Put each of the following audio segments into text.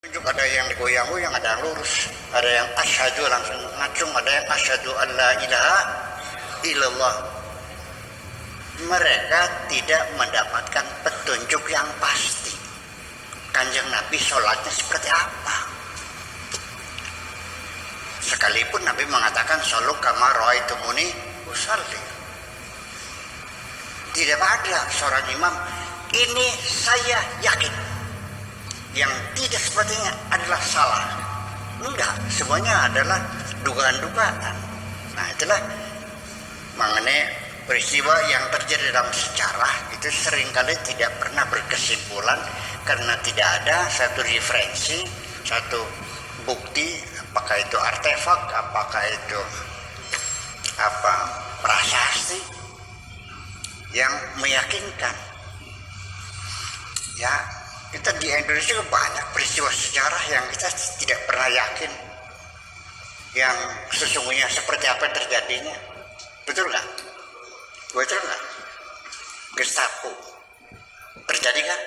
Tunjuk, ada yang digoyang-goyang, ada yang lurus, ada yang asyhadu langsung ngacung, ada yang asyhadu an la ilaha illallah. Mereka tidak mendapatkan petunjuk yang pasti. Kanjeng Nabi sholatnya seperti apa? Sekalipun Nabi mengatakan shollu kama ra'aitumuni usalli. Tidak ada seorang imam, ini saya yakin, yang tidak sepertinya adalah salah. Enggak, semuanya adalah dugaan-dugaan. Nah, itulah mengenai peristiwa yang terjadi dalam sejarah itu seringkali tidak pernah berkesimpulan karena tidak ada satu referensi, satu bukti, apakah itu artefak, apakah itu prasasti yang meyakinkan. Ya, kita di Indonesia banyak peristiwa sejarah yang kita tidak pernah yakin yang sesungguhnya seperti apa terjadinya. Betul nggak? Betul nggak? Gestapo terjadi kan?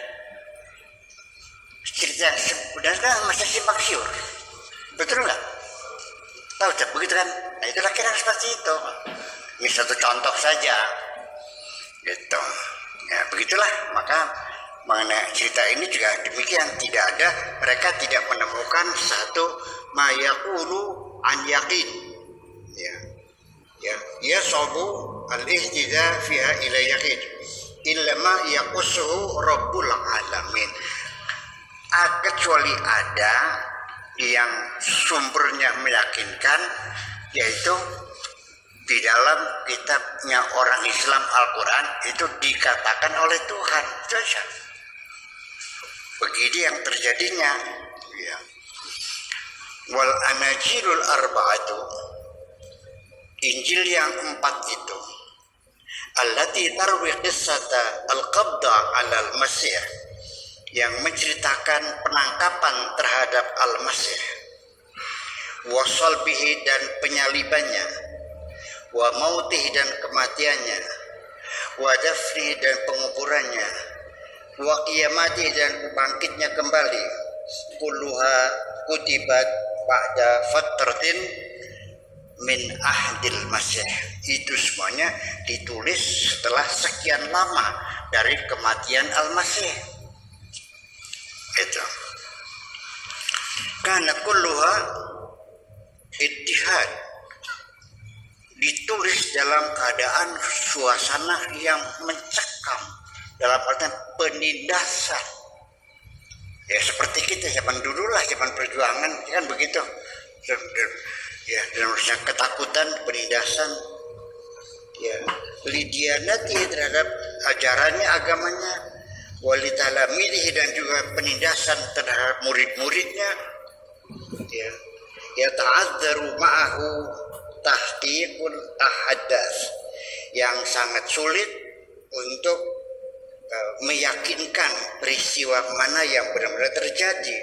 Cerita yang sebenarnya masih simpang siur. Betul nggak? Tahu tak begitu kan? Nah, itulah kira seperti itu. Ini satu contoh saja. Gitu. Ya, begitulah. Maka mengenai cerita ini juga demikian, tidak ada, mereka tidak menemukan satu mayaqulu an yaqin. Ya sabu al-ihtiza fiha ila yaqin illa ma yaqussuhu rabbul alamin. Kecuali ada yang sumbernya meyakinkan, yaitu di dalam kitabnya orang Islam Al-Quran itu dikatakan oleh Tuhan. Itu saja. Begini yang terjadinya. Ya. Wal anajilul arba'atu, Injil yang 4 itu, allati tarwi qissata al-qabda 'ala al-masih, yang menceritakan penangkapan terhadap al-masih, wa salbihi dan penyalibannya, wa mautih dan kematiannya, wa dafni dan penguburannya, wa qiyamati dan bangkitnya kembali, kulluha kutibat ba'da fatratin min ahdil masih. Itu semuanya ditulis setelah sekian lama dari kematian al-masih. Itu karena kulluha ittihad, ditulis dalam keadaan suasana yang mencekam, dalam artian penindasan. Ya seperti kita zaman dulu lah, zaman perjuangan kan begitu. Ya dalam ketakutan, penindasan. Ya lidianati terhadap ajarannya, agamanya, walitalamidih dan juga penindasan terhadap murid-muridnya. Ya ta'adzaru ma'ahu tahqiqul ahadath, yang sangat sulit untuk meyakinkan peristiwa mana yang benar-benar terjadi.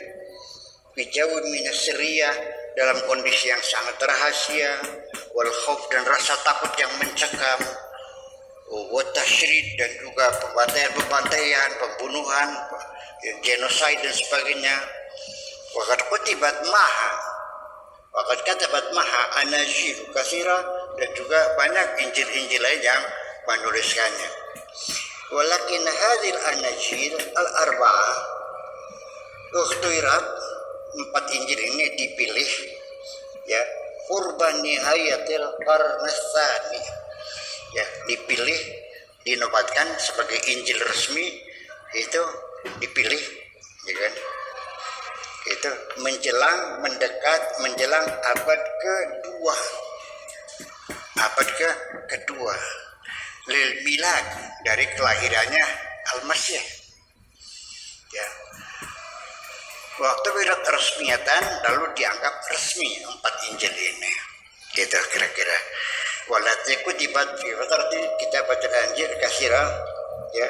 Bijawun minasiriyah, dalam kondisi yang sangat rahasia, wal khauf dan rasa takut yang mencekam, wa tasyrid dan juga pembantaian, pembunuhan, genosid dan sebagainya. Waqad kutibat maha, waqad katabat maha anajil katsira, dan juga banyak injil-injil lain yang menuliskannya. Walakin hadhil anajil al-arba'ah ukhtirat, 4 injil ini dipilih ya qurban nihayatil qarn tsani, ya dipilih, dinobatkan sebagai injil resmi, itu dipilih, ya kan, itu menjelang abad kedua lil milad, dari kelahirannya al-masih. Ya, waktu wirat resmiatan, lalu dianggap resmi 4 injil ini, gitu kira-kira. Walati kutibat fi fatrati kitabatul anjil katsira, ya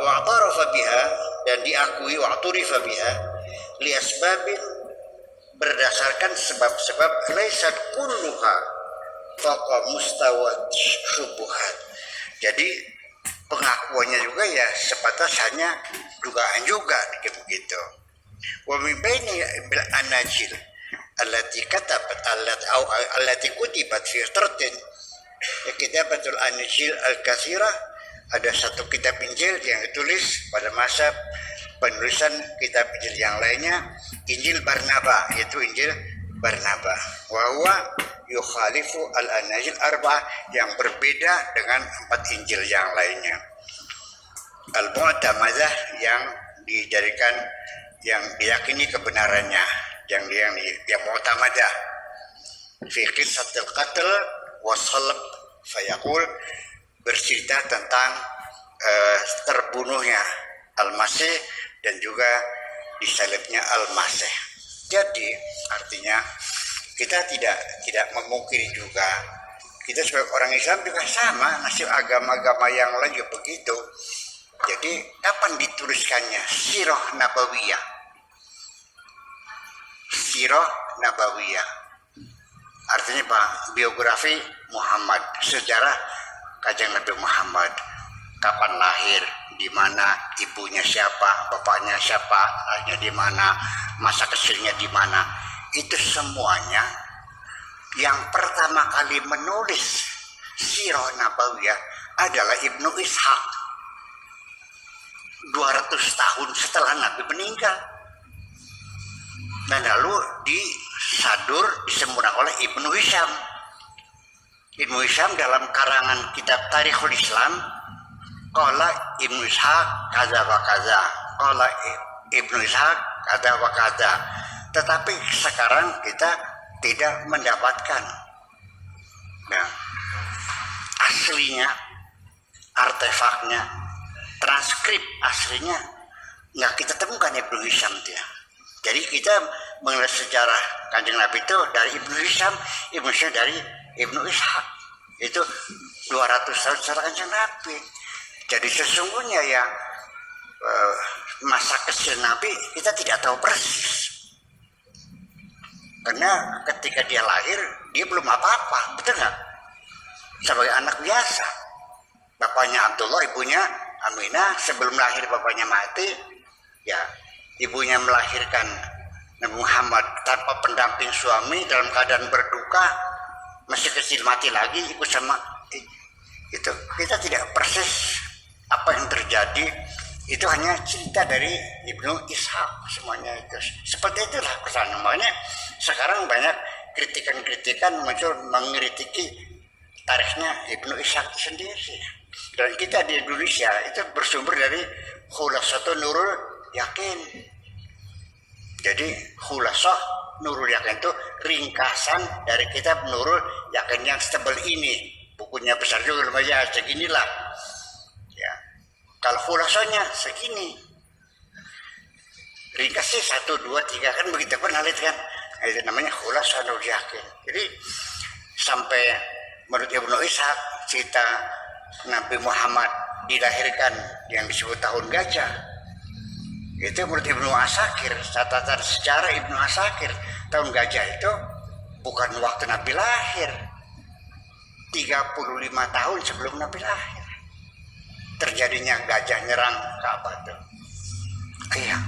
wa'tarafa biha, dan diakui, wa'turifa biha li asbabin, berdasarkan sebab-sebab, laisat kulluha faqa mustawat syubuhat. Jadi pengakuannya juga ya sebatas hanya dugaan juga begitu. Wa min baini bil anajil allati katabat allati kutibat fi tartin kitabatul anajil al-katsira, ada satu kitab Injil yang ditulis pada masa penulisan kitab Injil yang lainnya, Injil Barnaba, yaitu Injil Barnaba. Wa huwa yukhalifu al-anajil arba'ah, yang berbeda dengan 4 Injil yang lainnya. Al-mu'tamadah, yang dijadikan, yang diyakini kebenarannya, yang mu'tamadah. Fi qissatil qatl wa salb fayaqul, bercerita tentang terbunuhnya Al-Masih dan juga disalibnya Al-Masih. Jadi artinya kita tidak memungkiri juga, kita sebagai orang Islam juga sama, nasib agama-agama yang lain juga begitu. Jadi kapan dituliskannya Sirah Nabawiyah? Sirah Nabawiyah artinya Pak, biografi Muhammad, sejarah Kanjeng Nabi Muhammad. Kapan lahir, di mana, ibunya siapa, bapaknya siapa, lahirnya di mana, masa kecilnya di mana. Itu semuanya yang pertama kali menulis Sirah Nabawiyah adalah Ibnu Ishaq 200 tahun setelah Nabi meninggal. Dan lalu disadur, disempurnakan oleh Ibnu Hisham. Ibnu Hisham dalam karangan kitab Tarikhul Islam, qala Ibnu Ishaq kaza wa kaza, qala Ibnu Ishaq kaza wa kaza. Tetapi sekarang kita tidak mendapatkan aslinya, artefaknya, transkrip aslinya nggak kita temukan Ibnu Hisham dia. Jadi kita mengenai sejarah Kanjeng Nabi itu dari Ibnu Hisham dari Ibnu Ishaq. Itu 200 tahun setelah Kanjeng Nabi. Jadi sesungguhnya ya masa kecil Nabi kita tidak tahu persis. Karena ketika dia lahir, dia belum apa-apa, betul nggak? Sebagai anak biasa. Bapaknya Abdullah, ibunya Aminah, sebelum lahir bapaknya mati, ya ibunya melahirkan Nabi Muhammad tanpa pendamping suami, dalam keadaan berduka, masih kecil mati lagi, ikut sama itu. Kita tidak persis apa yang terjadi, itu hanya cerita dari Ibnu Ishaq semuanya itu. Seperti itulah kesannya. Makanya sekarang banyak kritikan-kritikan muncul mengkritiki tarikhnya Ibnu Ishaq sendiri. Dan kita di Indonesia itu bersumber dari Khulasatun Nurul Yakin. Jadi Khulasah Nurul Yakin itu ringkasan dari kitab Nurul Yakin yang setebal ini. Bukunya besar juga lumayan seginilah. Ya. Kalau Khulasahnya segini. Ringkasnya 1, 2, 3 kan begitu pernah lihat kan. Itu namanya Khulasah Nurul Yakin. Jadi sampai menurut Ibnu Ishaq cerita Nabi Muhammad dilahirkan yang disebut tahun gajah. Itu menurut Ibnu Asakir, catatan sejarah Ibnu Asakir, tahun gajah itu bukan waktu Nabi lahir. 35 tahun sebelum Nabi lahir terjadinya gajah nyerang Ka'bah itu. Iya.